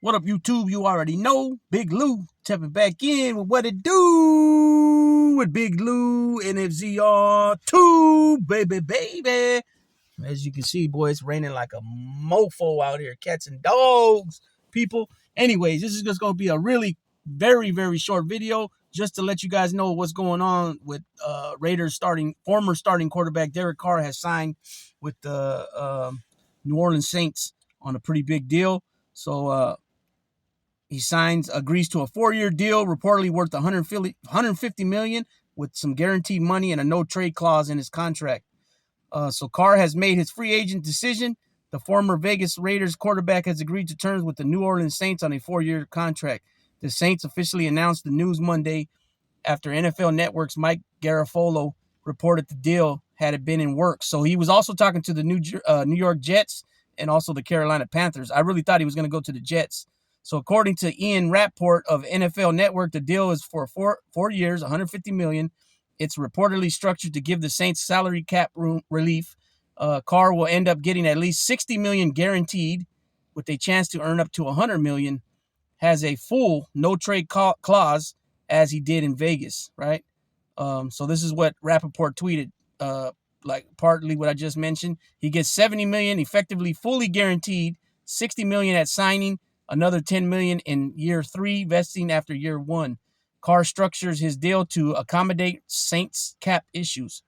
What up, YouTube? You already know. Big Lou tapping back in with what it do with Big Lou NFZR2, baby. As you can see, boy, it's raining like a mofo out here. Cats and dogs, people. Anyways, this is just going to be a really very, very short video just to let you guys know what's going on with Raiders former starting quarterback Derek Carr has signed with the New Orleans Saints on a pretty big deal. So he agrees to a 4-year deal, reportedly worth $150 million, with some guaranteed money and a no trade clause in his contract. So Carr has made his free agent decision. The former Vegas Raiders quarterback has agreed to terms with the New Orleans Saints on a 4-year contract. The Saints officially announced the news Monday after NFL Network's Mike Garafolo reported the deal had been in works. So he was also talking to the New York Jets and also the Carolina Panthers. I really thought he was going to go to the Jets. So according to Ian Rapport of NFL Network, the deal is for 4 years, $150 million. It's reportedly structured to give the Saints salary cap relief. Carr will end up getting at least $60 million guaranteed, with a chance to earn up to $100 million. Has a full no trade clause, as he did in Vegas, right? So this is what Rappaport tweeted, like partly what I just mentioned. He gets $70 million, effectively fully guaranteed, $60 million at signing, another $10 million in year 3, vesting after year 1. Carr structures his deal to accommodate Saints cap issues.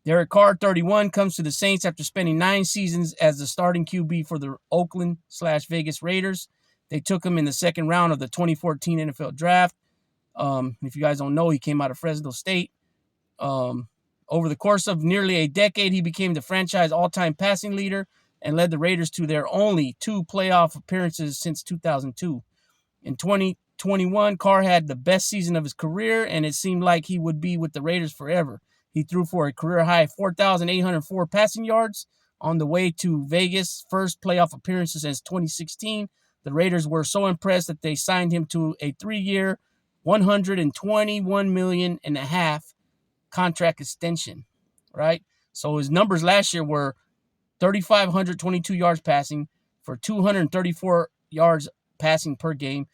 Derek Carr, 31, comes to the Saints after spending 9 seasons as the starting QB for the Oakland/Vegas Raiders. They took him in the second round of the 2014 NFL Draft. If you guys don't know, he came out of Fresno State. Over the course of nearly a decade, he became the franchise all-time passing leader and led the Raiders to their only 2 playoff appearances since 2002. In 2021, Carr had the best season of his career, and it seemed like he would be with the Raiders forever. He threw for a career-high 4,804 passing yards on the way to Vegas' first playoff appearances since 2016. The Raiders were so impressed that they signed him to a 3-year, $121.5 million contract extension, right? So his numbers last year were 3,522 yards passing for 234 yards passing per game,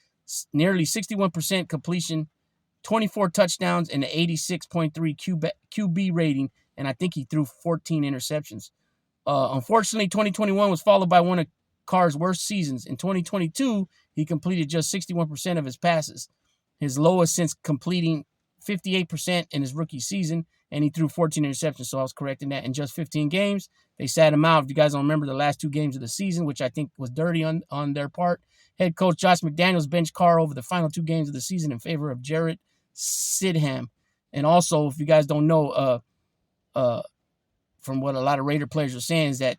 nearly 61% completion, 24 touchdowns, and an 86.3 QB rating, and I think he threw 14 interceptions. Unfortunately, 2021 was followed by one of Carr's worst seasons. In 2022, he completed just 61% of his passes, his lowest since completing 58% in his rookie season, and he threw 14 interceptions, so I was correct in that. In just 15 games, they sat him out. If you guys don't remember the last 2 games of the season, which I think was dirty on their part, head coach Josh McDaniels benched Carr over the final 2 games of the season in favor of Jarrett Stidham. And also, if you guys don't know, from what a lot of Raider players are saying, is that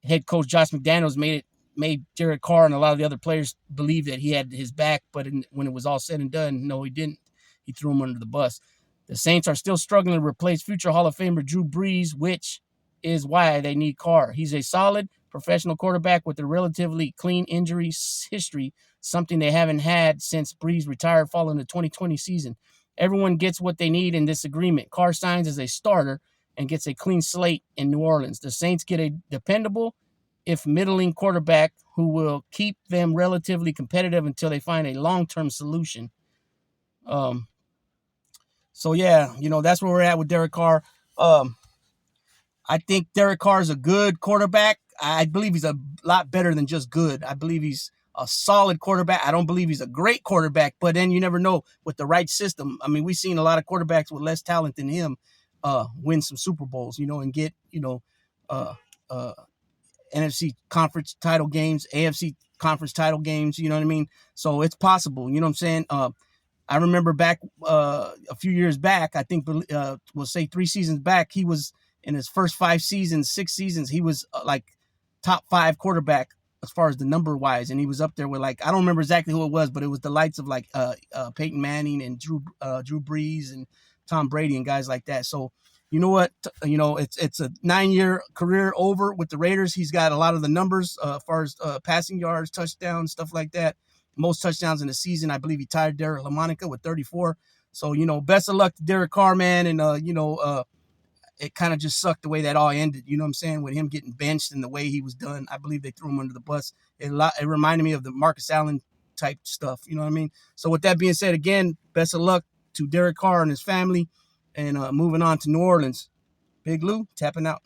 head coach Josh McDaniels made Derek Carr and a lot of the other players believe that he had his back, but when it was all said and done, no, he didn't. He threw him under the bus. The Saints are still struggling to replace future Hall of Famer Drew Brees, which is why they need Carr. He's a solid professional quarterback with a relatively clean injury history, something they haven't had since Brees retired following the 2020 season. Everyone gets what they need in this agreement. Carr signs as a starter and gets a clean slate in New Orleans. The Saints get a dependable, if middling, quarterback who will keep them relatively competitive until they find a long-term solution. So, yeah, that's where we're at with Derek Carr. I think Derek Carr is a good quarterback. I believe he's a lot better than just good. I believe he's a solid quarterback. I don't believe he's a great quarterback, but then you never know with the right system. I mean, we've seen a lot of quarterbacks with less talent than him win some Super Bowls, and get, NFC conference title games, AFC conference title games, you know what I mean? So it's possible, you know what I'm saying? I remember back a few years back, I think we'll say 3 seasons back, he was in his first 5 seasons, 6 seasons, he was like top 5 quarterback as far as the number wise. And he was up there with, like, I don't remember exactly who it was, but it was the likes of like Peyton Manning and Drew Brees and Tom Brady and guys like that. So, you know what? It's a 9-year career over with the Raiders. He's got a lot of the numbers as far as passing yards, touchdowns, stuff like that. Most touchdowns in the season. I believe he tied Derek LaMonica with 34. So, best of luck to Derek Carr, man. And, it kind of just sucked the way that all ended. You know what I'm saying? With him getting benched and the way he was done, I believe they threw him under the bus. It reminded me of the Marcus Allen type stuff. You know what I mean? So with that being said, again, best of luck to Derek Carr and his family, and moving on to New Orleans. Big Lou tapping out.